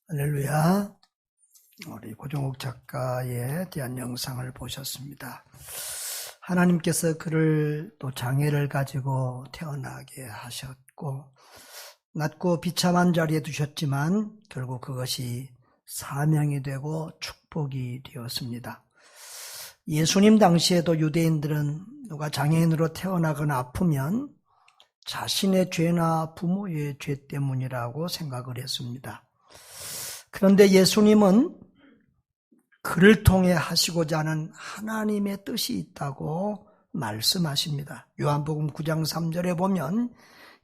할렐루야. 우리 고종욱 작가에 대한 영상을 보셨습니다. 하나님께서 그를 또 장애를 가지고 태어나게 하셨고 낮고 비참한 자리에 두셨지만 결국 그것이 사명이 되고 축복이 되었습니다. 예수님 당시에도 유대인들은 누가 장애인으로 태어나거나 아프면 자신의 죄나 부모의 죄 때문이라고 생각을 했습니다. 그런데 예수님은 그를 통해 하시고자 하는 하나님의 뜻이 있다고 말씀하십니다. 요한복음 9장 3절에 보면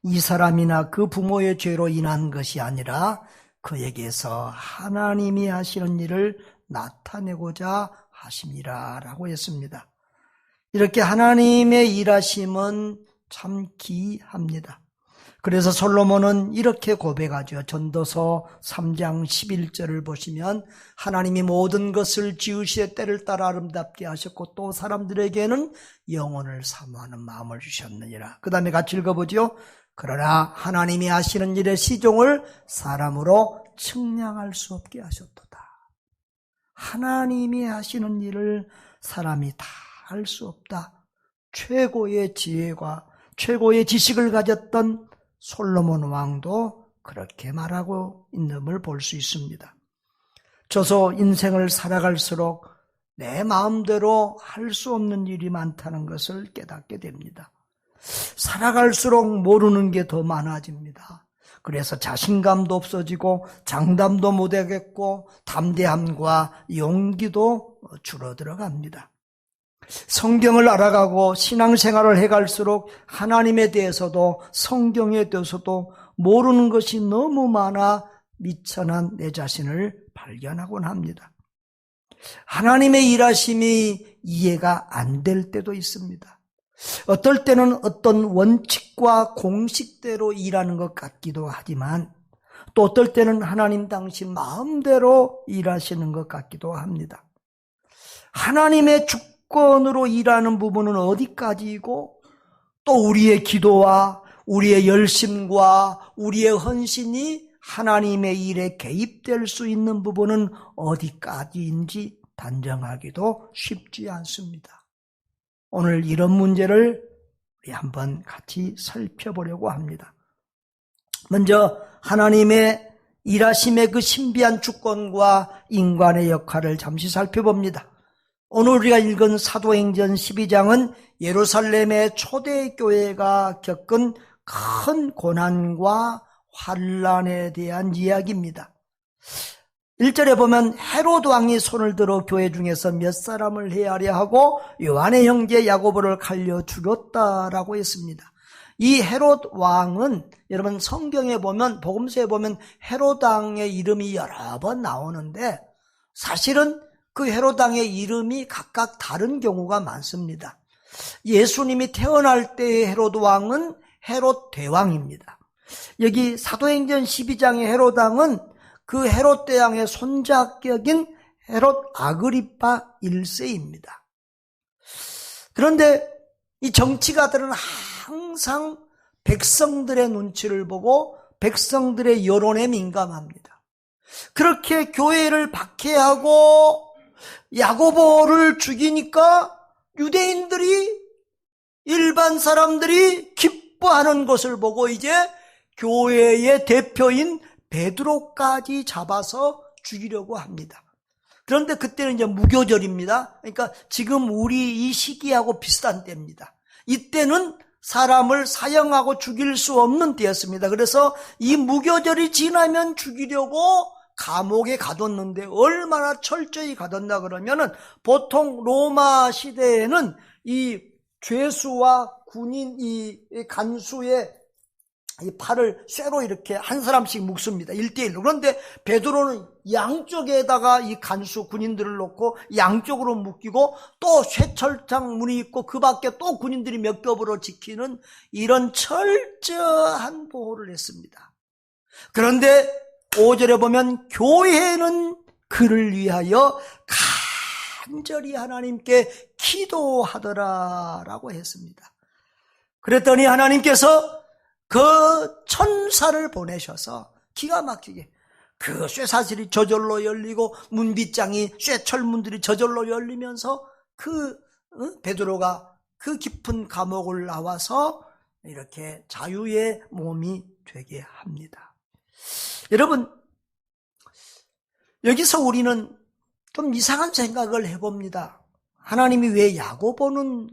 이 사람이나 그 부모의 죄로 인한 것이 아니라 그에게서 하나님이 하시는 일을 나타내고자 하심이라 라고 했습니다. 이렇게 하나님의 일하심은 참 기이합니다. 그래서 솔로몬은 이렇게 고백하죠. 전도서 3장 11절을 보시면 하나님이 모든 것을 지으시되 때를 따라 아름답게 하셨고 또 사람들에게는 영혼을 사모하는 마음을 주셨느니라. 그 다음에 같이 읽어보죠. 그러나 하나님이 하시는 일의 시종을 사람으로 측량할 수 없게 하셨도다. 하나님이 하시는 일을 사람이 다 할 수 없다. 최고의 지혜와 최고의 지식을 가졌던 솔로몬 왕도 그렇게 말하고 있음을 볼 수 있습니다. 저서 인생을 살아갈수록 내 마음대로 할 수 없는 일이 많다는 것을 깨닫게 됩니다. 살아갈수록 모르는 게 더 많아집니다. 그래서 자신감도 없어지고 장담도 못하겠고 담대함과 용기도 줄어들어갑니다. 성경을 알아가고 신앙생활을 해갈수록 하나님에 대해서도 성경에 대해서도 모르는 것이 너무 많아 미천한 내 자신을 발견하곤 합니다. 하나님의 일하심이 이해가 안 될 때도 있습니다. 어떨 때는 어떤 원칙과 공식대로 일하는 것 같기도 하지만 또 어떨 때는 하나님 당신 마음대로 일하시는 것 같기도 합니다. 하나님의 주권으로 일하는 부분은 어디까지이고 또 우리의 기도와 우리의 열심과 우리의 헌신이 하나님의 일에 개입될 수 있는 부분은 어디까지인지 단정하기도 쉽지 않습니다. 오늘 이런 문제를 우리 한번 같이 살펴보려고 합니다. 먼저 하나님의 일하심의 그 신비한 주권과 인간의 역할을 잠시 살펴봅니다. 오늘 우리가 읽은 사도행전 12장은 예루살렘의 초대교회가 겪은 큰 고난과 환난에 대한 이야기입니다. 1절에 보면 헤롯 왕이 손을 들어 교회 중에서 몇 사람을 헤아려 하고 요한의 형제 야고보를 칼려 죽였다라고 했습니다. 이 헤롯 왕은 여러분 성경에 보면 복음서에 보면 헤롯 왕의 이름이 여러 번 나오는데 사실은 그 헤롯 왕의 이름이 각각 다른 경우가 많습니다. 예수님이 태어날 때의 헤롯 왕은 헤롯 대왕입니다. 여기 사도행전 12장의 헤롯 왕은 그 헤롯 대왕의 손자격인 헤롯 아그리파 1세입니다. 그런데 이 정치가들은 항상 백성들의 눈치를 보고 백성들의 여론에 민감합니다. 그렇게 교회를 박해하고 야고보를 죽이니까 유대인들이 일반 사람들이 기뻐하는 것을 보고 이제 교회의 대표인 베드로까지 잡아서 죽이려고 합니다. 그런데 그때는 이제 무교절입니다. 그러니까 지금 우리 이 시기하고 비슷한 때입니다. 이때는 사람을 사형하고 죽일 수 없는 때였습니다. 그래서 이 무교절이 지나면 죽이려고 감옥에 가뒀는데 얼마나 철저히 가뒀나 그러면은 보통 로마 시대에는 이 죄수와 군인 이 간수의 이 팔을 쇠로 이렇게 한 사람씩 묶습니다. 1대1로. 그런데 베드로는 양쪽에다가 이 간수 군인들을 놓고 양쪽으로 묶이고 또 쇠철창 문이 있고 그 밖에 또 군인들이 몇 겹으로 지키는 이런 철저한 보호를 했습니다. 그런데 5절에 보면 교회는 그를 위하여 간절히 하나님께 기도하더라라고 했습니다. 그랬더니 하나님께서 그 천사를 보내셔서 기가 막히게 그 쇠사슬이 저절로 열리고 문빗장이 쇠철문들이 저절로 열리면서 베드로가 그 깊은 감옥을 나와서 이렇게 자유의 몸이 되게 합니다. 여러분, 여기서 우리는 좀 이상한 생각을 해봅니다. 하나님이 왜 야고보는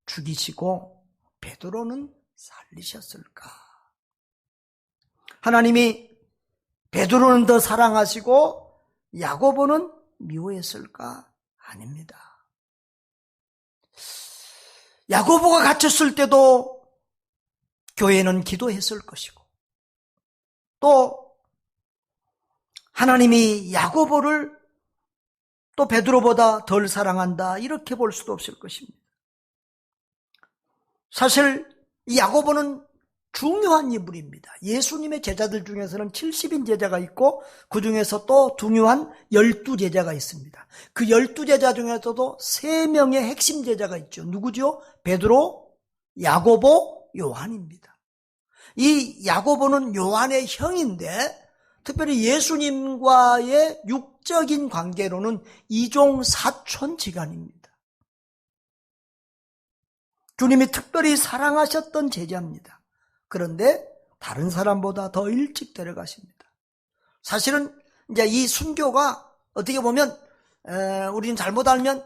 죽이시고 베드로는 살리셨을까? 하나님이 베드로는 더 사랑하시고 야고보는 미워했을까? 아닙니다. 야고보가 갇혔을 때도 교회는 기도했을 것이고, 또 하나님이 야고보를 또 베드로보다 덜 사랑한다, 이렇게 볼 수도 없을 것입니다. 사실 이 야고보는 중요한 인물입니다. 예수님의 제자들 중에서는 70인 제자가 있고 그 중에서 또 중요한 12제자가 있습니다. 그 12제자 중에서도 3명의 핵심 제자가 있죠. 누구죠? 베드로, 야고보, 요한입니다. 이 야고보는 요한의 형인데 특별히 예수님과의 육적인 관계로는 이종 사촌지간입니다. 주님이 특별히 사랑하셨던 제자입니다. 그런데 다른 사람보다 더 일찍 데려가십니다. 사실은 이제 이 순교가 어떻게 보면 우리는 잘못 알면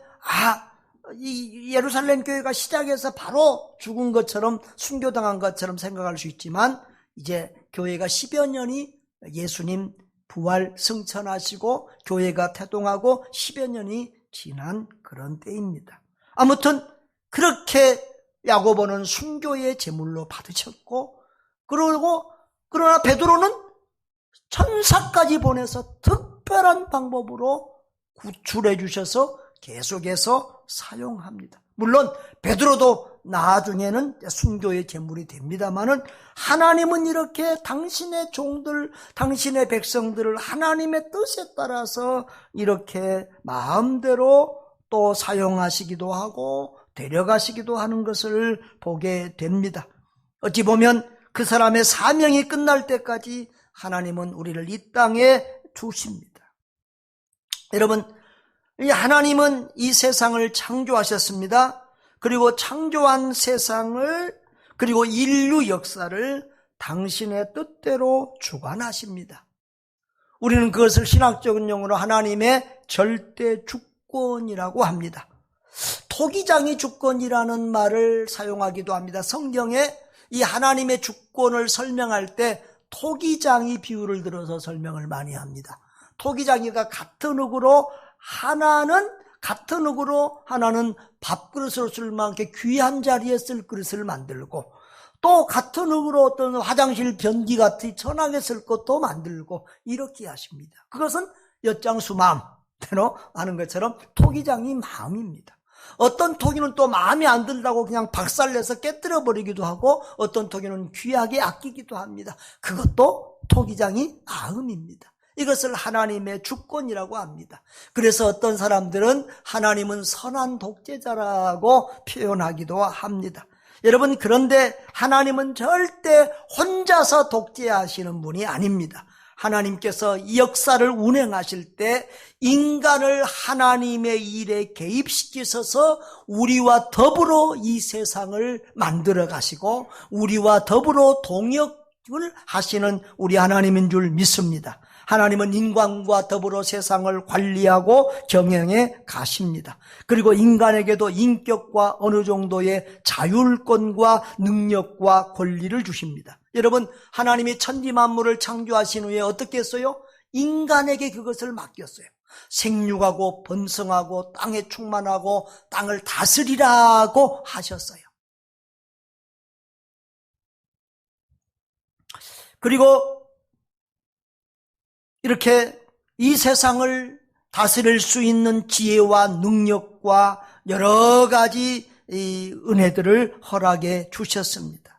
이 예루살렘 교회가 시작해서 바로 죽은 것처럼 순교당한 것처럼 생각할 수 있지만 이제 교회가 10여 년이 예수님 부활 승천하시고 교회가 태동하고 10여 년이 지난 그런 때입니다. 아무튼 그렇게 야고보는 순교의 제물로 받으셨고, 그러나 베드로는 천사까지 보내서 특별한 방법으로 구출해 주셔서 계속해서 사용합니다. 물론 베드로도 나중에는 순교의 제물이 됩니다만은 하나님은 이렇게 당신의 종들, 당신의 백성들을 하나님의 뜻에 따라서 이렇게 마음대로 또 사용하시기도 하고 데려가시기도 하는 것을 보게 됩니다. 어찌 보면 그 사람의 사명이 끝날 때까지 하나님은 우리를 이 땅에 두십니다. 여러분, 하나님은 이 세상을 창조하셨습니다. 그리고 창조한 세상을, 그리고 인류 역사를 당신의 뜻대로 주관하십니다. 우리는 그것을 신학적인 용어로 하나님의 절대 주권이라고 합니다. 토기장이 주권이라는 말을 사용하기도 합니다. 성경에 이 하나님의 주권을 설명할 때 토기장이 비유를 들어서 설명을 많이 합니다. 토기장이가 같은 흙으로 하나는 밥그릇으로 쓸 만큼 귀한 자리에 쓸 그릇을 만들고, 또 같은 흙으로 어떤 화장실 변기 같이 천하게 쓸 것도 만들고 이렇게 하십니다. 그것은 엿장수 마음대로 아는 것처럼 토기장이 마음입니다. 어떤 토기는 또 마음에 안 든다고 그냥 박살내서 깨뜨려 버리기도 하고, 어떤 토기는 귀하게 아끼기도 합니다. 그것도 토기장이 마음입니다. 이것을 하나님의 주권이라고 합니다. 그래서 어떤 사람들은 하나님은 선한 독재자라고 표현하기도 합니다. 여러분, 그런데 하나님은 절대 혼자서 독재하시는 분이 아닙니다. 하나님께서 이 역사를 운행하실 때 인간을 하나님의 일에 개입시키셔서 우리와 더불어 이 세상을 만들어 가시고 우리와 더불어 동역을 하시는 우리 하나님인 줄 믿습니다. 하나님은 인간과 더불어 세상을 관리하고 경영해 가십니다. 그리고 인간에게도 인격과 어느 정도의 자율권과 능력과 권리를 주십니다. 여러분, 하나님이 천지 만물을 창조하신 후에 어떻게 했어요? 인간에게 그것을 맡겼어요. 생육하고 번성하고 땅에 충만하고 땅을 다스리라고 하셨어요. 그리고 이렇게 이 세상을 다스릴 수 있는 지혜와 능력과 여러 가지 은혜들을 허락해 주셨습니다.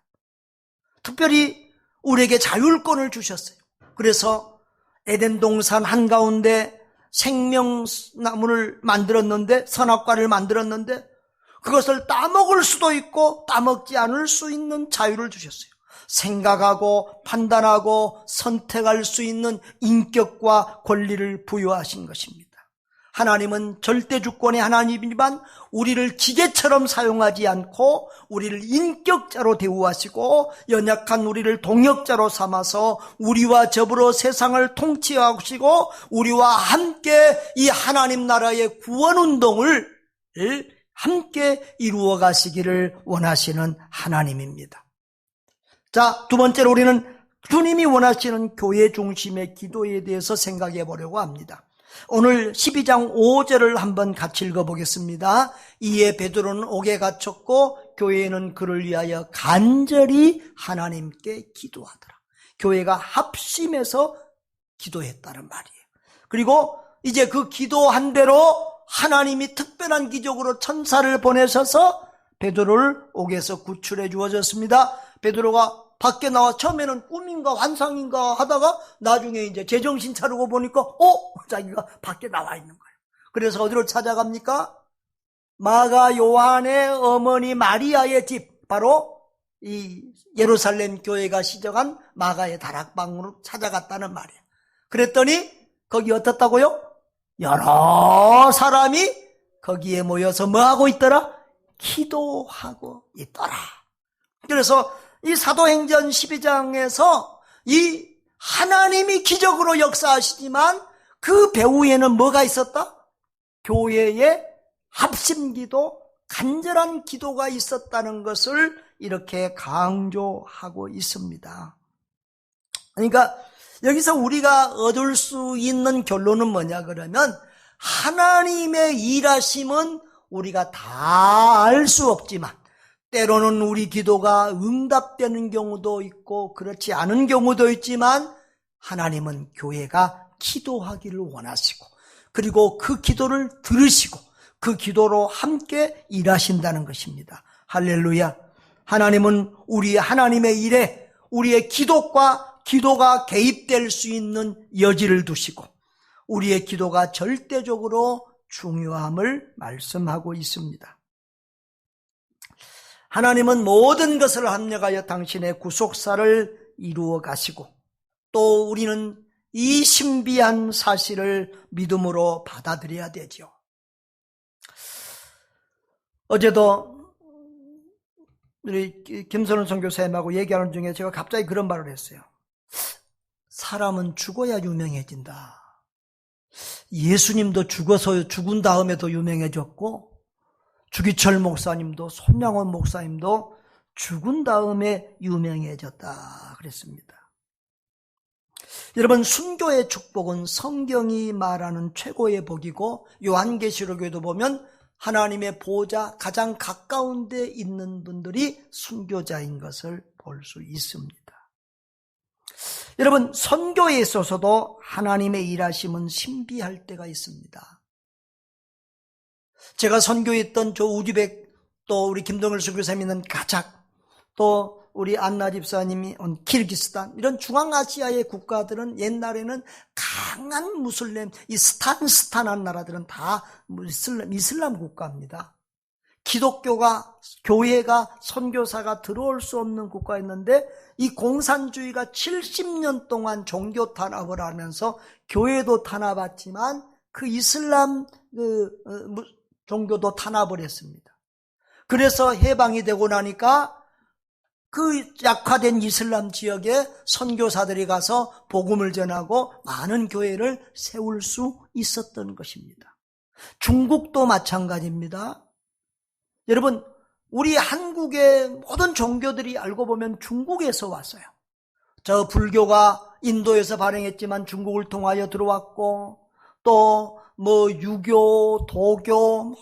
특별히 우리에게 자율권을 주셨어요. 그래서 에덴 동산 한가운데 생명나무를 만들었는데, 선악과를 만들었는데 그것을 따먹을 수도 있고 따먹지 않을 수 있는 자유를 주셨어요. 생각하고 판단하고 선택할 수 있는 인격과 권리를 부여하신 것입니다. 하나님은 절대 주권의 하나님이지만 우리를 기계처럼 사용하지 않고 우리를 인격자로 대우하시고 연약한 우리를 동역자로 삼아서 우리와 더불어 세상을 통치하시고 우리와 함께 이 하나님 나라의 구원운동을 함께 이루어 가시기를 원하시는 하나님입니다. 자, 두 번째로 우리는 주님이 원하시는 교회 중심의 기도에 대해서 생각해 보려고 합니다. 오늘 12장 5절을 한번 같이 읽어보겠습니다. 이에 베드로는 옥에 갇혔고 교회는 그를 위하여 간절히 하나님께 기도하더라. 교회가 합심해서 기도했다는 말이에요. 그리고 이제 그 기도한 대로 하나님이 특별한 기적으로 천사를 보내셔서 베드로를 옥에서 구출해 주어졌습니다. 베드로가 밖에 나와 처음에는 꿈인가 환상인가 하다가 나중에 이제 제정신 차리고 보니까 자기가 밖에 나와 있는 거예요. 그래서 어디로 찾아갑니까? 마가 요한의 어머니 마리아의 집, 바로 이 예루살렘 교회가 시작한 마가의 다락방으로 찾아갔다는 말이에요. 그랬더니 거기 어떻다고요? 여러 사람이 거기에 모여서 뭐하고 있더라? 기도하고 있더라. 그래서 이 사도행전 12장에서 이 하나님이 기적으로 역사하시지만 그 배후에는 뭐가 있었다? 교회의 합심기도, 간절한 기도가 있었다는 것을 이렇게 강조하고 있습니다. 그러니까 여기서 우리가 얻을 수 있는 결론은 뭐냐 그러면 하나님의 일하심은 우리가 다 알 수 없지만 때로는 우리 기도가 응답되는 경우도 있고 그렇지 않은 경우도 있지만 하나님은 교회가 기도하기를 원하시고 그리고 그 기도를 들으시고 그 기도로 함께 일하신다는 것입니다. 할렐루야. 하나님은 우리 하나님의 일에 우리의 기도가 개입될 수 있는 여지를 두시고 우리의 기도가 절대적으로 중요함을 말씀하고 있습니다. 하나님은 모든 것을 합력하여 당신의 구속사를 이루어 가시고 또 우리는 이 신비한 사실을 믿음으로 받아들여야 되죠. 어제도 우리 김선훈 선교사님하고 얘기하는 중에 제가 갑자기 그런 말을 했어요. 사람은 죽어야 유명해진다. 예수님도 죽은 다음에도 유명해졌고 주기철 목사님도 손양원 목사님도 죽은 다음에 유명해졌다 그랬습니다. 여러분, 순교의 축복은 성경이 말하는 최고의 복이고 요한계시록에도 보면 하나님의 보호자 가장 가까운 데 있는 분들이 순교자인 것을 볼 수 있습니다. 여러분, 선교에 있어서도 하나님의 일하심은 신비할 때가 있습니다. 제가 선교했던 저 우즈벡, 또 우리 김동일 선교사님이 있는 가작, 또 우리 안나 집사님이 온 키르기스탄, 이런 중앙아시아의 국가들은 옛날에는 강한 무슬림, 이 스탄한 나라들은 다 이슬람 국가입니다. 기독교가, 교회가, 선교사가 들어올 수 없는 국가였는데 이 공산주의가 70년 동안 종교 탄압을 하면서 교회도 탄압했지만 그 이슬람 종교도 탄압을 했습니다. 그래서 해방이 되고 나니까 그 약화된 이슬람 지역에 선교사들이 가서 복음을 전하고 많은 교회를 세울 수 있었던 것입니다. 중국도 마찬가지입니다. 여러분, 우리 한국의 모든 종교들이 알고 보면 중국에서 왔어요. 저 불교가 인도에서 발행했지만 중국을 통하여 들어왔고 또 유교, 도교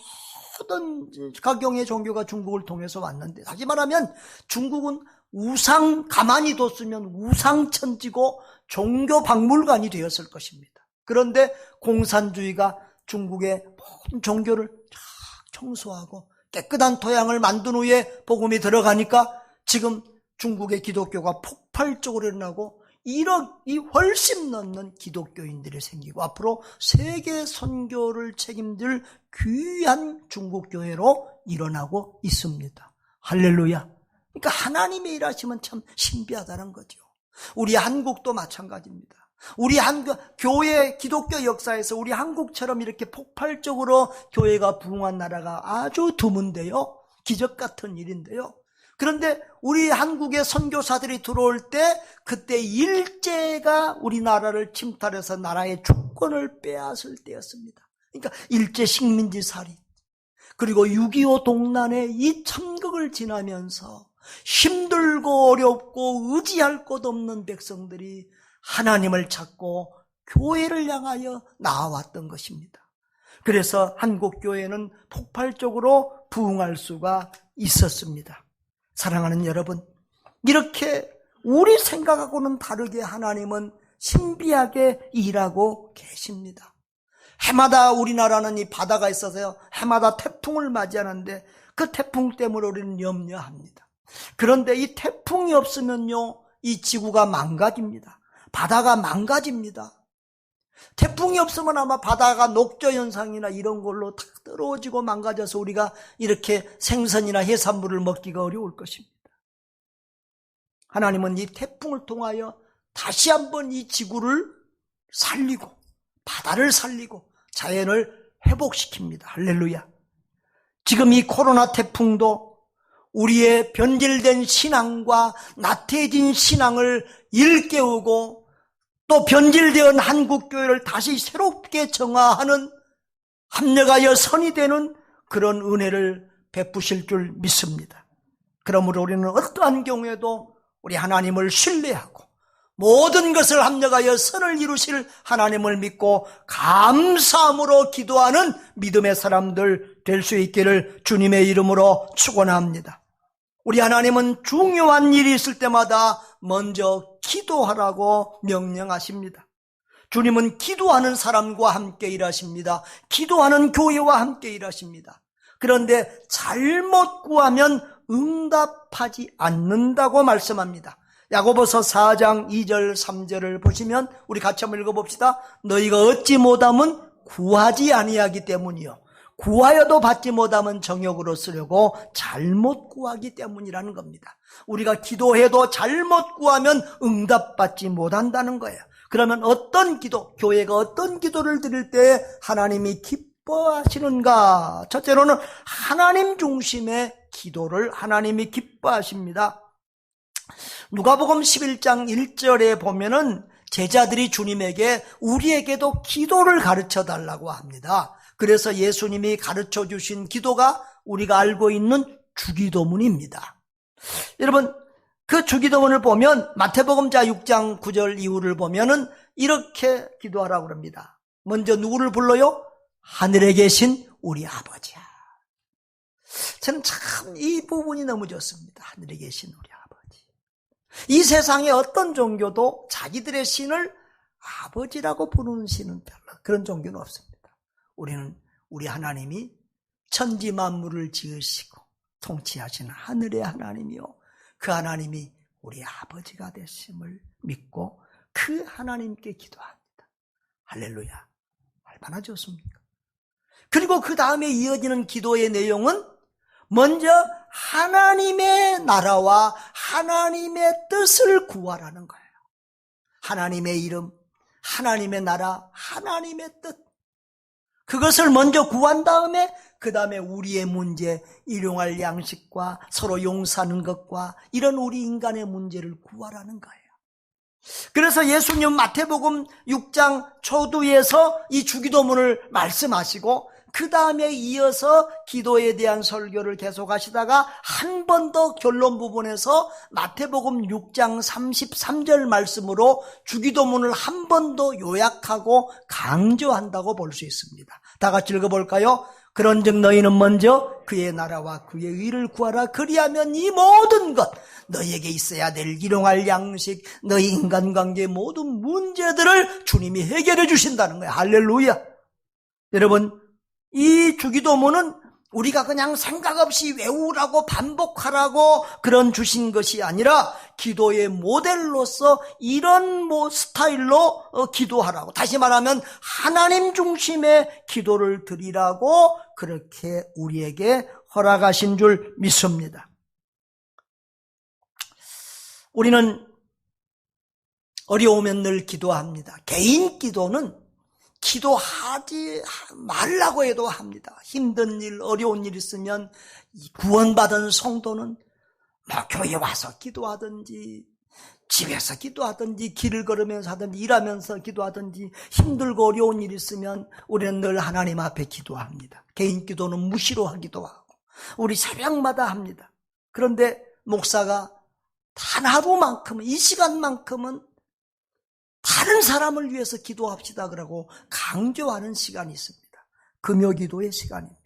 모든 각경의 종교가 중국을 통해서 왔는데 다시 말하면 중국은 가만히 뒀으면 우상천지고 종교박물관이 되었을 것입니다. 그런데 공산주의가 중국의 모든 종교를 쫙 청소하고 깨끗한 토양을 만든 후에 복음이 들어가니까 지금 중국의 기독교가 폭발적으로 일어나고 1억이 훨씬 넘는 기독교인들이 생기고 앞으로 세계 선교를 책임질 귀한 중국 교회로 일어나고 있습니다. 할렐루야. 그러니까 하나님의 일하시면 참 신비하다는 거죠. 우리 한국도 마찬가지입니다. 우리 교회 기독교 역사에서 우리 한국처럼 이렇게 폭발적으로 교회가 부흥한 나라가 아주 드문데요. 기적 같은 일인데요. 그런데 우리 한국의 선교사들이 들어올 때 그때 일제가 우리나라를 침탈해서 나라의 주권을 빼앗을 때였습니다. 그러니까 일제 식민지 살인, 그리고 6.25 동란의 이 참극을 지나면서 힘들고 어렵고 의지할 곳 없는 백성들이 하나님을 찾고 교회를 향하여 나아왔던 것입니다. 그래서 한국교회는 폭발적으로 부흥할 수가 있었습니다. 사랑하는 여러분, 이렇게 우리 생각하고는 다르게 하나님은 신비하게 일하고 계십니다. 해마다 우리나라는 이 바다가 있어서요, 해마다 태풍을 맞이하는데 그 태풍 때문에 우리는 염려합니다. 그런데 이 태풍이 없으면요, 이 지구가 망가집니다. 바다가 망가집니다. 태풍이 없으면 아마 바다가 녹조현상이나 이런 걸로 다 떨어지고 망가져서 우리가 이렇게 생선이나 해산물을 먹기가 어려울 것입니다. 하나님은 이 태풍을 통하여 다시 한번 이 지구를 살리고 바다를 살리고 자연을 회복시킵니다. 할렐루야. 지금 이 코로나 태풍도 우리의 변질된 신앙과 나태해진 신앙을 일깨우고 또 변질되은 한국교회를 다시 새롭게 정화하는, 합력하여 선이 되는 그런 은혜를 베푸실 줄 믿습니다. 그러므로 우리는 어떠한 경우에도 우리 하나님을 신뢰하고 모든 것을 합력하여 선을 이루실 하나님을 믿고 감사함으로 기도하는 믿음의 사람들 될 수 있기를 주님의 이름으로 축원합니다. 우리 하나님은 중요한 일이 있을 때마다 먼저 기도하라고 명령하십니다. 주님은 기도하는 사람과 함께 일하십니다. 기도하는 교회와 함께 일하십니다. 그런데 잘못 구하면 응답하지 않는다고 말씀합니다. 야고보서 4장 2절 3절을 보시면 우리 같이 한번 읽어봅시다. 너희가 얻지 못함은 구하지 아니하기 때문이요, 구하여도 받지 못하면 정욕으로 쓰려고 잘못 구하기 때문이라는 겁니다. 우리가 기도해도 잘못 구하면 응답받지 못한다는 거예요. 그러면 어떤 기도, 교회가 어떤 기도를 드릴 때 하나님이 기뻐하시는가? 첫째로는 하나님 중심의 기도를 하나님이 기뻐하십니다. 누가복음 11장 1절에 보면은 제자들이 주님에게 우리에게도 기도를 가르쳐 달라고 합니다. 그래서 예수님이 가르쳐 주신 기도가 우리가 알고 있는 주기도문입니다. 여러분, 그 주기도문을 보면 마태복음 6장 9절 이후를 보면은 이렇게 기도하라고 합니다. 먼저 누구를 불러요? 하늘에 계신 우리 아버지야. 저는 참 이 부분이 너무 좋습니다. 하늘에 계신 우리 아버지. 이 세상의 어떤 종교도 자기들의 신을 아버지라고 부르는 신은 별로 그런 종교는 없습니다. 우리는 우리 하나님이 천지 만물을 지으시고 통치하시는 하늘의 하나님이요, 그 하나님이 우리 아버지가 되심을 믿고 그 하나님께 기도합니다. 할렐루야. 얼마나 좋습니까? 그리고 그 다음에 이어지는 기도의 내용은 먼저 하나님의 나라와 하나님의 뜻을 구하라는 거예요. 하나님의 이름, 하나님의 나라, 하나님의 뜻, 그것을 먼저 구한 다음에 그 다음에 우리의 문제, 일용할 양식과 서로 용서하는 것과 이런 우리 인간의 문제를 구하라는 거예요. 그래서 예수님 마태복음 6장 초두에서 이 주기도문을 말씀하시고 그 다음에 이어서 기도에 대한 설교를 계속 하시다가 한 번 더 결론 부분에서 마태복음 6장 33절 말씀으로 주기도문을 한 번 더 요약하고 강조한다고 볼 수 있습니다. 다 같이 읽어볼까요? 그런즉 너희는 먼저 그의 나라와 그의 의를 구하라. 그리하면 이 모든 것, 너희에게 있어야 될 일용할 양식, 너희 인간관계의 모든 문제들을 주님이 해결해 주신다는 거예요. 할렐루야. 여러분, 이 주기도문은 우리가 그냥 생각 없이 외우라고 반복하라고 그런 주신 것이 아니라 기도의 모델로서 이런 스타일로 기도하라고, 다시 말하면 하나님 중심의 기도를 드리라고 그렇게 우리에게 허락하신 줄 믿습니다. 우리는 어려우면 늘 기도합니다. 개인 기도는 기도하지 말라고 해도 합니다. 힘든 일, 어려운 일 있으면 구원받은 성도는 교회 와서 기도하든지 집에서 기도하든지 길을 걸으면서 하든지 일하면서 기도하든지 힘들고 어려운 일 있으면 우리는 늘 하나님 앞에 기도합니다. 개인 기도는 무시로 하기도 하고 우리 새벽마다 합니다. 그런데 목사가 단 하루만큼은, 이 시간만큼은 다른 사람을 위해서 기도합시다 그러고 강조하는 시간이 있습니다. 금요기도의 시간입니다.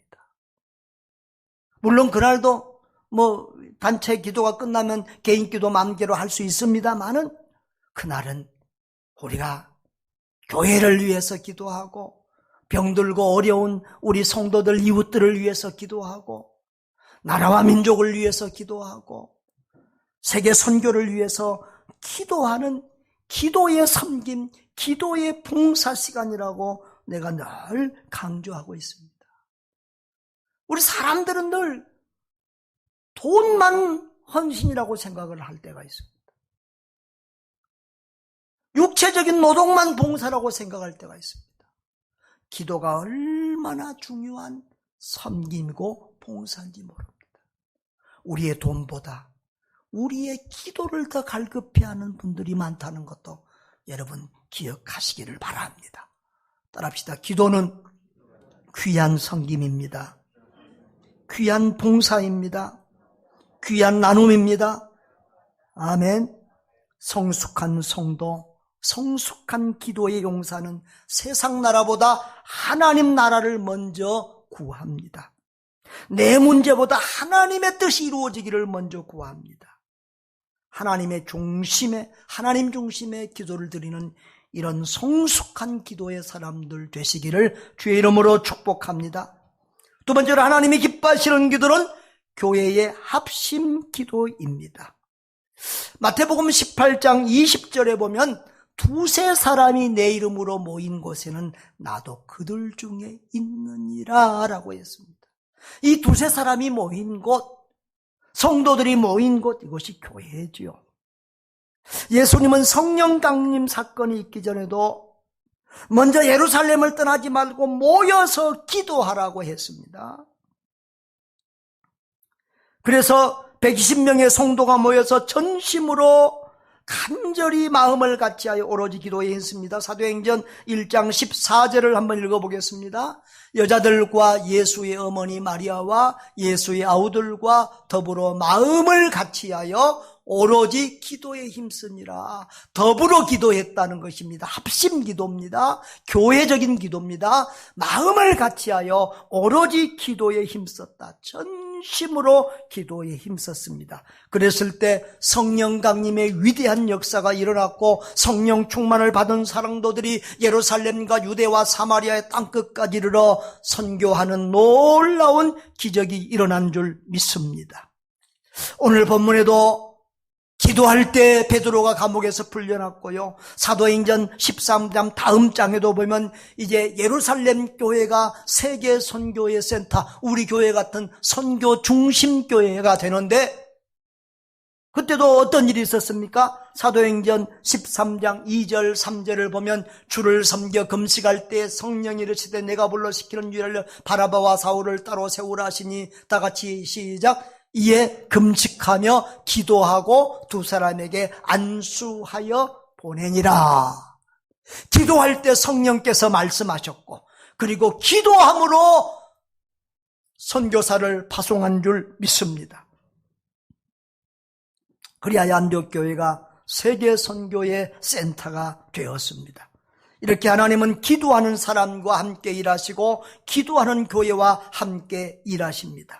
물론 그날도 단체 기도가 끝나면 개인 기도 마음대로 할 수 있습니다만은 그날은 우리가 교회를 위해서 기도하고 병들고 어려운 우리 성도들 이웃들을 위해서 기도하고 나라와 민족을 위해서 기도하고 세계 선교를 위해서 기도하는 기도의 섬김, 기도의 봉사 시간이라고 내가 늘 강조하고 있습니다. 우리 사람들은 늘 돈만 헌신이라고 생각을 할 때가 있습니다. 육체적인 노동만 봉사라고 생각할 때가 있습니다. 기도가 얼마나 중요한 섬김이고 봉사인지 모릅니다. 우리의 돈보다 우리의 기도를 더 갈급해 하는 분들이 많다는 것도 여러분 기억하시기를 바랍니다. 따라합시다. 기도는 귀한 섬김입니다. 귀한 봉사입니다. 귀한 나눔입니다. 아멘. 성숙한 성도, 성숙한 기도의 용사는 세상 나라보다 하나님 나라를 먼저 구합니다. 내 문제보다 하나님의 뜻이 이루어지기를 먼저 구합니다. 하나님의 중심에, 하나님 중심의 기도를 드리는 이런 성숙한 기도의 사람들 되시기를 주의 이름으로 축복합니다. 두 번째로 하나님이 기뻐하시는 기도는 교회의 합심 기도입니다. 마태복음 18장 20절에 보면 두세 사람이 내 이름으로 모인 곳에는 나도 그들 중에 있느니라 라고 했습니다. 이 두세 사람이 모인 곳, 성도들이 모인 곳, 이것이 교회지요. 예수님은 성령 강림 사건이 있기 전에도 먼저 예루살렘을 떠나지 말고 모여서 기도하라고 했습니다. 그래서 120명의 성도가 모여서 전심으로 간절히 마음을 같이하여 오로지 기도해 했습니다. 사도행전 1장 14절을 한번 읽어보겠습니다. 여자들과 예수의 어머니 마리아와 예수의 아우들과 더불어 마음을 같이하여 오로지 기도에 힘쓰니라. 더불어 기도했다는 것입니다. 합심 기도입니다. 교회적인 기도입니다. 마음을 같이하여 오로지 기도에 힘썼다. 전심으로 기도에 힘썼습니다. 그랬을 때 성령 강림의 위대한 역사가 일어났고 성령 충만을 받은 사랑도들이 예루살렘과 유대와 사마리아의 땅끝까지 이르러 선교하는 놀라운 기적이 일어난 줄 믿습니다. 오늘 본문에도 기도할 때 베드로가 감옥에서 풀려났고요. 사도행전 13장 다음 장에도 보면 이제 예루살렘 교회가 세계 선교의 센터, 우리 교회 같은 선교 중심 교회가 되는데 그때도 어떤 일이 있었습니까? 사도행전 13장 2절 3절을 보면 주를 섬겨 금식할 때 성령이 이르시되 내가 불러 시키는 일을 바라바와 사울을 따로 세우라 하시니 다 같이 시작. 이에 금식하며 기도하고 두 사람에게 안수하여 보내니라. 기도할 때 성령께서 말씀하셨고 그리고 기도함으로 선교사를 파송한 줄 믿습니다. 그리하여 안디옥 교회가 세계 선교의 센터가 되었습니다. 이렇게 하나님은 기도하는 사람과 함께 일하시고 기도하는 교회와 함께 일하십니다.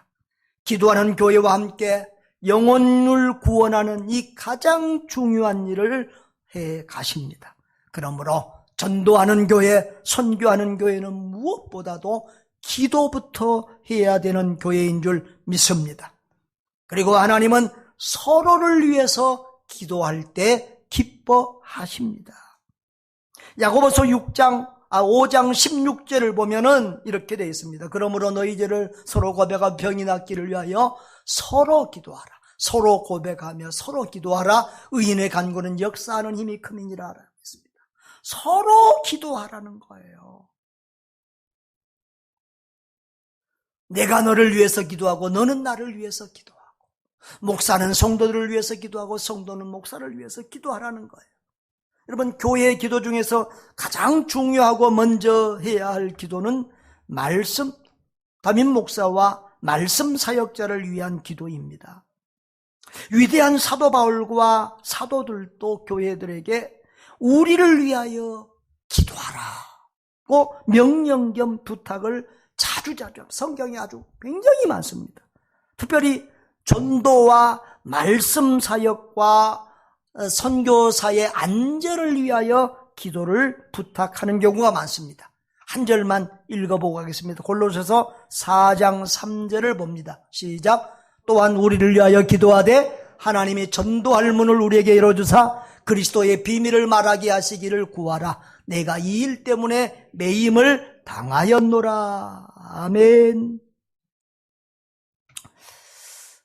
기도하는 교회와 함께 영혼을 구원하는 이 가장 중요한 일을 해 가십니다. 그러므로 전도하는 교회, 선교하는 교회는 무엇보다도 기도부터 해야 되는 교회인 줄 믿습니다. 그리고 하나님은 서로를 위해서 기도할 때 기뻐하십니다. 야고보서 5장 16절을 보면은 이렇게 되어 있습니다. 그러므로 너희 죄를 서로 고백하고 병이 낫기를 위하여 서로 기도하라. 서로 고백하며 서로 기도하라. 의인의 간구는 역사하는 힘이 큼이니라 했습니다. 서로 기도하라는 거예요. 내가 너를 위해서 기도하고 너는 나를 위해서 기도하고, 목사는 성도들을 위해서 기도하고 성도는 목사를 위해서 기도하라는 거예요. 여러분, 교회의 기도 중에서 가장 중요하고 먼저 해야 할 기도는 담임 목사와 말씀 사역자를 위한 기도입니다. 위대한 사도 바울과 사도들도 교회들에게 우리를 위하여 기도하라고 명령 겸 부탁을 자주자주, 성경에 아주 굉장히 많습니다. 특별히 전도와 말씀 사역과 선교사의 안전을 위하여 기도를 부탁하는 경우가 많습니다. 한 절만 읽어보고 가겠습니다. 골로새서 4장 3절을 봅니다. 시작. 또한 우리를 위하여 기도하되 하나님이 전도할 문을 우리에게 열어주사 그리스도의 비밀을 말하게 하시기를 구하라. 내가 이 일 때문에 매임을 당하였노라. 아멘.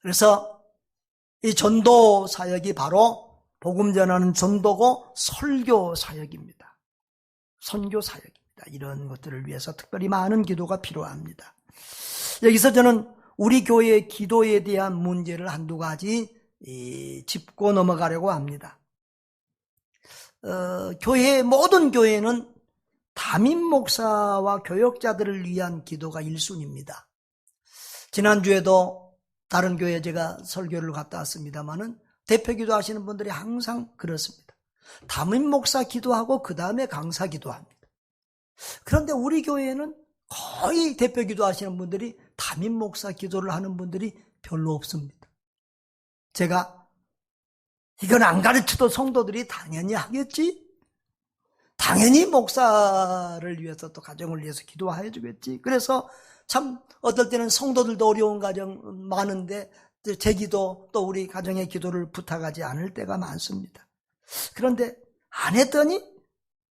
그래서 이 전도 사역이 바로 복음 전하는 전도고 설교 사역입니다. 선교 사역입니다. 이런 것들을 위해서 특별히 많은 기도가 필요합니다. 여기서 저는 우리 교회의 기도에 대한 문제를 한두 가지 짚고 넘어가려고 합니다. 모든 교회는 담임 목사와 교역자들을 위한 기도가 1순위입니다. 지난주에도 다른 교회에 제가 설교를 갔다 왔습니다만은 대표 기도하시는 분들이 항상 그렇습니다. 담임 목사 기도하고 그 다음에 강사 기도합니다. 그런데 우리 교회에는 거의 대표 기도하시는 분들이 담임 목사 기도를 하는 분들이 별로 없습니다. 제가 이건 안 가르쳐도 성도들이 당연히 하겠지? 당연히 목사를 위해서 또 가정을 위해서 기도해 주겠지. 그래서 참 어떨 때는 성도들도 어려운 가정 많은데 제 기도 또 우리 가정의 기도를 부탁하지 않을 때가 많습니다. 그런데 안 했더니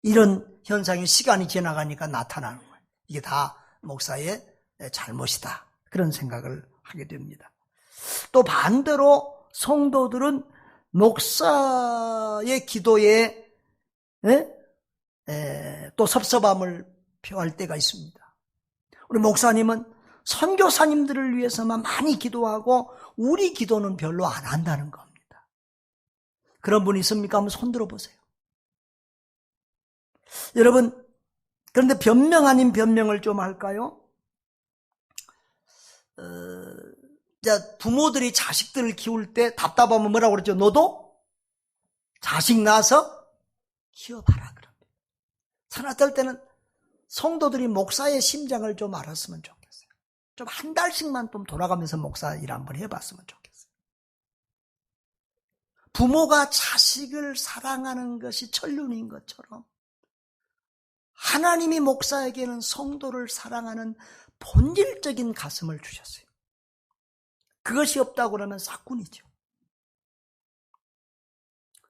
이런 현상이 시간이 지나가니까 나타나는 거예요. 이게 다 목사의 잘못이다. 그런 생각을 하게 됩니다. 또 반대로 성도들은 목사의 기도에 또 섭섭함을 표할 때가 있습니다. 우리 목사님은 선교사님들을 위해서만 많이 기도하고 우리 기도는 별로 안 한다는 겁니다. 그런 분 있습니까? 한번 손 들어보세요. 여러분, 그런데 변명 아닌 변명을 좀 할까요? 부모들이 자식들을 키울 때 답답하면 뭐라고 그러죠? 너도 자식 낳아서 키워봐라 그럽니다. 어떨 때는 성도들이 목사의 심장을 좀 알았으면 좋겠어요. 좀 한 달씩만 좀 돌아가면서 목사 일 한번 해봤으면 좋겠어요. 부모가 자식을 사랑하는 것이 천륜인 것처럼 하나님이 목사에게는 성도를 사랑하는 본질적인 가슴을 주셨어요. 그것이 없다고 그러면 사꾼이죠.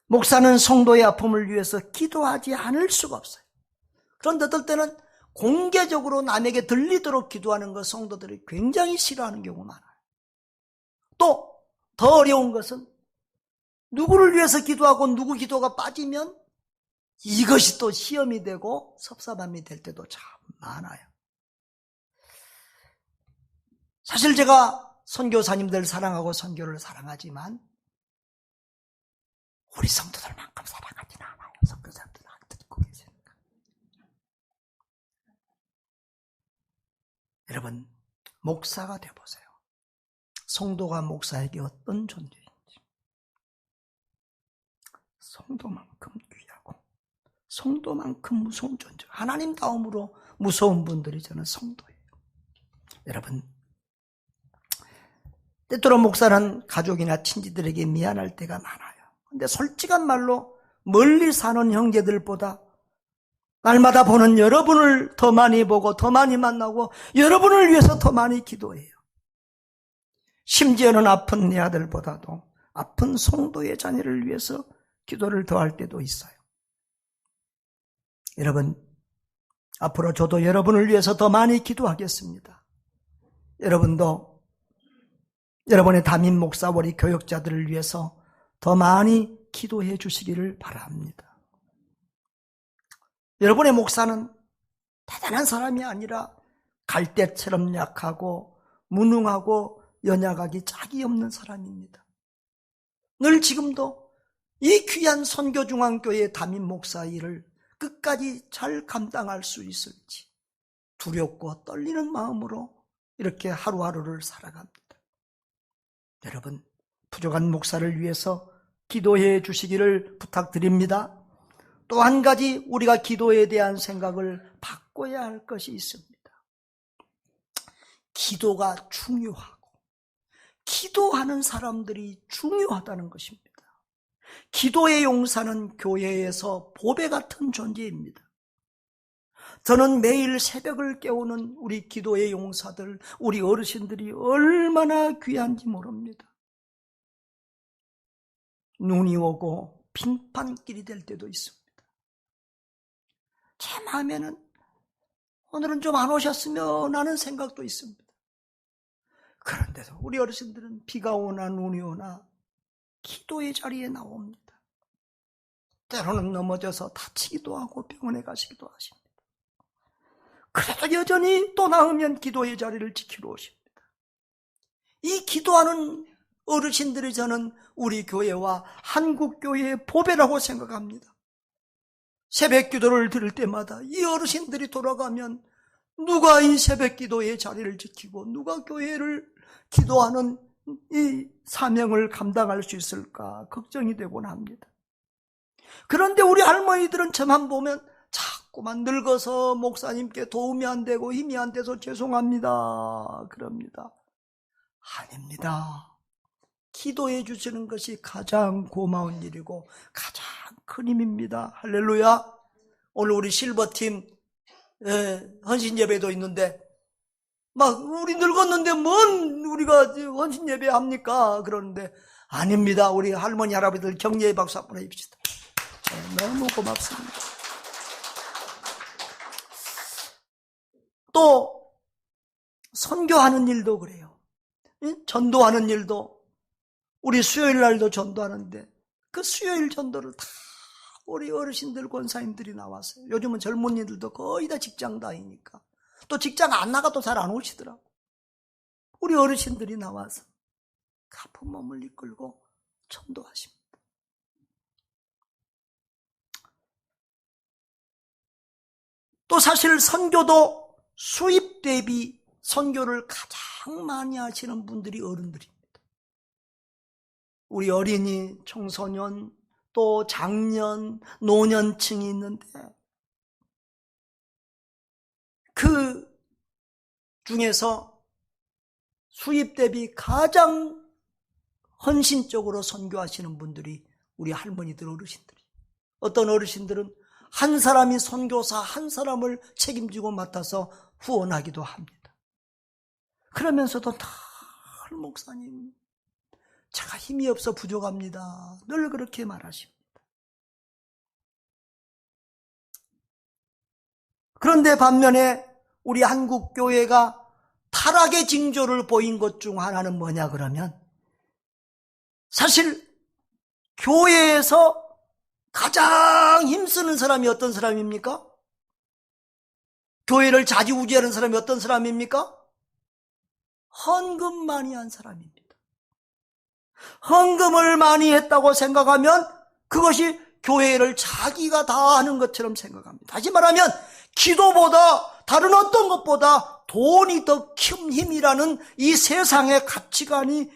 목사는 성도의 아픔을 위해서 기도하지 않을 수가 없어요. 그런데 어떨 때는 공개적으로 남에게 들리도록 기도하는 것 성도들이 굉장히 싫어하는 경우가 많아요. 또 더 어려운 것은 누구를 위해서 기도하고 누구 기도가 빠지면 이것이 또 시험이 되고 섭섭함이 될 때도 참 많아요. 사실 제가 선교사님들 사랑하고 선교를 사랑하지만 우리 성도들만큼 사랑하지는 않아요. 선교사님들 안 듣고 계시니까. 여러분, 목사가 되어보세요. 성도가 목사에게 어떤 존재인지. 성도만큼 귀하고 성도만큼 무서운 존재. 하나님 다음으로 무서운 분들이 저는 성도예요. 여러분, 때때로 목사는 가족이나 친지들에게 미안할 때가 많아요. 근데 솔직한 말로 멀리 사는 형제들보다 날마다 보는 여러분을 더 많이 보고 더 많이 만나고 여러분을 위해서 더 많이 기도해요. 심지어는 아픈 내 아들보다도 아픈 성도의 자녀를 위해서 기도를 더 할 때도 있어요. 여러분, 앞으로 저도 여러분을 위해서 더 많이 기도하겠습니다. 여러분도 여러분의 담임 목사, 우리 교역자들을 위해서 더 많이 기도해 주시기를 바랍니다. 여러분의 목사는 대단한 사람이 아니라 갈대처럼 약하고 무능하고 연약하기 짝이 없는 사람입니다. 늘 지금도 이 귀한 선교중앙교회 담임 목사 일을 끝까지 잘 감당할 수 있을지 두렵고 떨리는 마음으로 이렇게 하루하루를 살아갑니다. 여러분, 부족한 목사를 위해서 기도해 주시기를 부탁드립니다. 또 한 가지 우리가 기도에 대한 생각을 바꿔야 할 것이 있습니다. 기도가 중요하고 기도하는 사람들이 중요하다는 것입니다. 기도의 용사는 교회에서 보배 같은 존재입니다. 저는 매일 새벽을 깨우는 우리 기도의 용사들, 우리 어르신들이 얼마나 귀한지 모릅니다. 눈이 오고 빙판길이 될 때도 있습니다. 제 마음에는 오늘은 좀 안 오셨으면 하는 생각도 있습니다. 그런데도 우리 어르신들은 비가 오나 눈이 오나 기도의 자리에 나옵니다. 때로는 넘어져서 다치기도 하고 병원에 가시기도 하십니다. 그래도 여전히 또 나으면 기도의 자리를 지키러 오십니다. 이 기도하는 어르신들이 저는 우리 교회와 한국교회의 보배라고 생각합니다. 새벽 기도를 들을 때마다 이 어르신들이 돌아가면 누가 이 새벽 기도의 자리를 지키고 누가 교회를 기도하는 이 사명을 감당할 수 있을까 걱정이 되곤 합니다. 그런데 우리 할머니들은 저만 보면 자꾸만 늙어서 목사님께 도움이 안 되고 힘이 안 돼서 죄송합니다 그럽니다. 아닙니다. 기도해 주시는 것이 가장 고마운 일이고 가장 큰 힘입니다. 할렐루야. 오늘 우리 실버팀 헌신예배도 있는데 막 우리 늙었는데 뭔 우리가 헌신예배 합니까? 그러는데 아닙니다. 우리 할머니 할아버지들 격려의 박수 한번 해줍시다. 너무 고맙습니다. 또 선교하는 일도 그래요. 전도하는 일도 우리 수요일 날도 전도하는데 그 수요일 전도를 다 우리 어르신들 권사님들이 나왔어요. 요즘은 젊은이들도 거의 다 직장 다니니까 또 직장 안 나가도 잘 안 오시더라고. 우리 어르신들이 나와서 아픈 몸을 이끌고 전도하십니다. 또 사실 선교도 수입 대비 선교를 가장 많이 하시는 분들이 어른들입니다. 우리 어린이, 청소년, 또 장년, 노년층이 있는데 그 중에서 수입 대비 가장 헌신적으로 선교하시는 분들이 우리 할머니들, 어르신들이. 어떤 어르신들은 한 사람이 선교사 한 사람을 책임지고 맡아서 후원하기도 합니다. 그러면서도 늘 목사님, 제가 힘이 없어 부족합니다. 늘 그렇게 말하십니다. 그런데 반면에 우리 한국교회가 타락의 징조를 보인 것 중 하나는 뭐냐 그러면 사실 교회에서 가장 힘쓰는 사람이 어떤 사람입니까? 교회를 좌지우지하는 사람이 어떤 사람입니까? 헌금 많이 한 사람입니다. 헌금을 많이 했다고 생각하면 그것이 교회를 자기가 다 하는 것처럼 생각합니다. 다시 말하면 기도보다 다른 어떤 것보다 돈이 더 큰 힘이라는 이 세상의 가치관이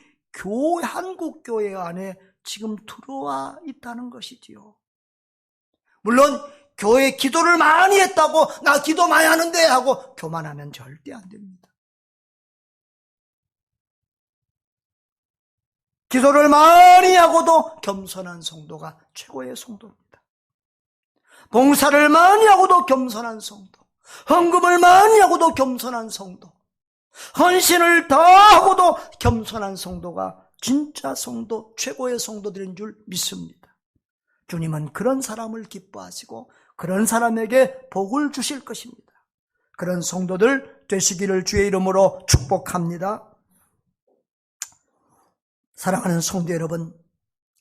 한국교회 안에 지금 들어와 있다는 것이지요. 물론 교회 기도를 많이 했다고 나 기도 많이 하는데 하고 교만하면 절대 안 됩니다. 기도를 많이 하고도 겸손한 성도가 최고의 성도입니다. 봉사를 많이 하고도 겸손한 성도, 헌금을 많이 하고도 겸손한 성도, 헌신을 다 하고도 겸손한 성도가 진짜 성도, 최고의 성도들인 줄 믿습니다. 주님은 그런 사람을 기뻐하시고 그런 사람에게 복을 주실 것입니다. 그런 성도들 되시기를 주의 이름으로 축복합니다. 사랑하는 성도 여러분,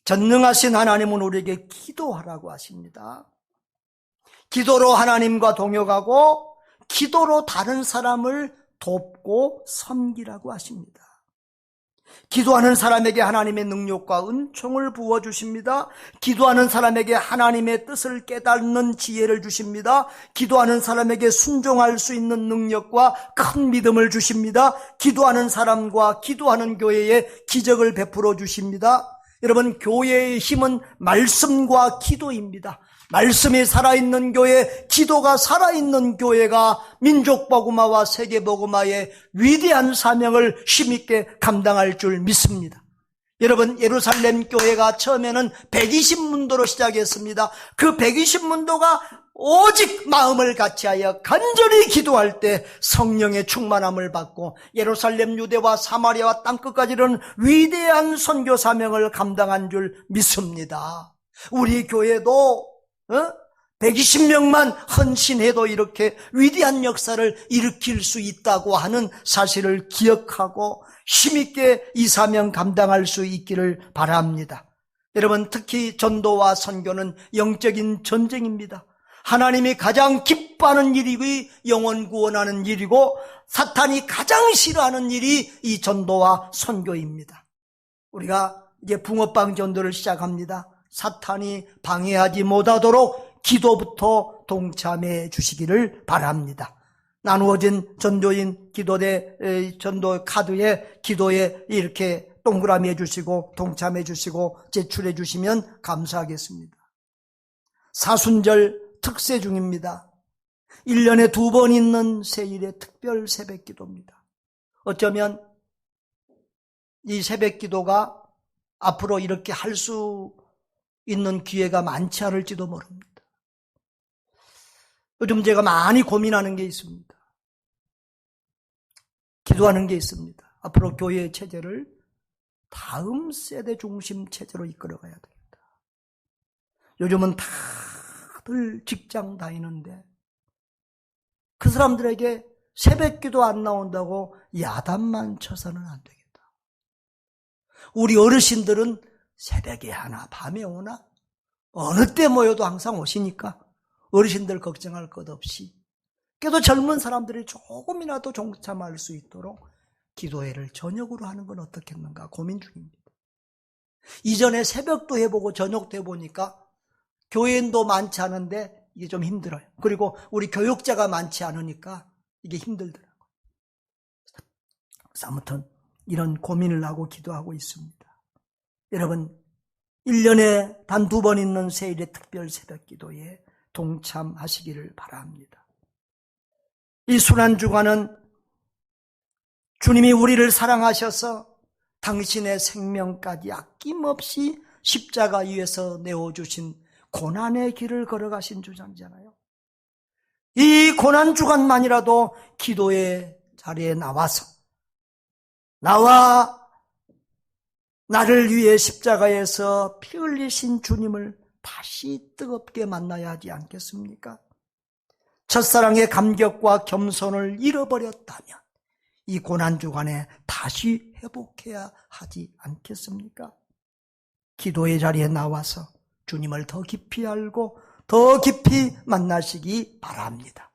전능하신 하나님은 우리에게 기도하라고 하십니다. 기도로 하나님과 동역하고 기도로 다른 사람을 돕고 섬기라고 하십니다. 기도하는 사람에게 하나님의 능력과 은총을 부어주십니다. 기도하는 사람에게 하나님의 뜻을 깨닫는 지혜를 주십니다. 기도하는 사람에게 순종할 수 있는 능력과 큰 믿음을 주십니다. 기도하는 사람과 기도하는 교회에 기적을 베풀어 주십니다. 여러분, 교회의 힘은 말씀과 기도입니다. 말씀이 살아있는 교회, 기도가 살아있는 교회가 민족복음화와 세계복음화의 위대한 사명을 힘있게 감당할 줄 믿습니다. 여러분, 예루살렘 교회가 처음에는 120문도로 시작했습니다. 그 120문도가 오직 마음을 같이하여 간절히 기도할 때 성령의 충만함을 받고 예루살렘, 유대와 사마리아와 땅끝까지 이르는 위대한 선교 사명을 감당한 줄 믿습니다. 우리 교회도 120명만 헌신해도 이렇게 위대한 역사를 일으킬 수 있다고 하는 사실을 기억하고 힘있게 이 사명 감당할 수 있기를 바랍니다. 여러분, 특히 전도와 선교는 영적인 전쟁입니다. 하나님이 가장 기뻐하는 일이 영혼 구원하는 일이고 사탄이 가장 싫어하는 일이 이 전도와 선교입니다. 우리가 이제 붕어빵 전도를 시작합니다. 사탄이 방해하지 못하도록 기도부터 동참해 주시기를 바랍니다. 나누어진 전도인 기도대 전도 카드에 기도에 이렇게 동그라미 해주시고 동참해 주시고 제출해 주시면 감사하겠습니다. 사순절 특세 중입니다. 1년에 2번 있는 세일의 특별 새벽 기도입니다. 어쩌면 이 새벽 기도가 앞으로 이렇게 할 수 있는 기회가 많지 않을지도 모릅니다. 요즘 제가 많이 고민하는 게 있습니다. 기도하는 게 있습니다. 앞으로 교회의 체제를 다음 세대 중심 체제로 이끌어가야 됩니다. 요즘은 다들 직장 다니는데 그 사람들에게 새벽 기도 안 나온다고 야단만 쳐서는 안 되겠다. 우리 어르신들은 새벽에 하나 밤에 오나 어느 때 모여도 항상 오시니까 어르신들 걱정할 것 없이 그래도 젊은 사람들이 조금이라도 동참할 수 있도록 기도회를 저녁으로 하는 건 어떻겠는가 고민 중입니다. 이전에 새벽도 해보고 저녁도 해보니까 교인도 많지 않은데 이게 좀 힘들어요. 그리고 우리 교육자가 많지 않으니까 이게 힘들더라고요. 그래서 아무튼 이런 고민을 하고 기도하고 있습니다. 여러분, 1년에 단 2번 있는 세일의 특별 새벽 기도에 동참하시기를 바랍니다. 이 순환주간은 주님이 우리를 사랑하셔서 당신의 생명까지 아낌없이 십자가 위에서 내어주신 고난의 길을 걸어가신 주장이잖아요. 이 고난주간만이라도 기도의 자리에 나와서 나와 나를 위해 십자가에서 피 흘리신 주님을 다시 뜨겁게 만나야 하지 않겠습니까? 첫사랑의 감격과 겸손을 잃어버렸다면 이 고난주간에 다시 회복해야 하지 않겠습니까? 기도의 자리에 나와서 주님을 더 깊이 알고 더 깊이 만나시기 바랍니다.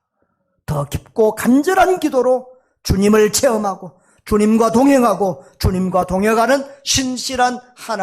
더 깊고 간절한 기도로 주님을 체험하고 주님과 동행하고 주님과 동행하는 신실한 하나님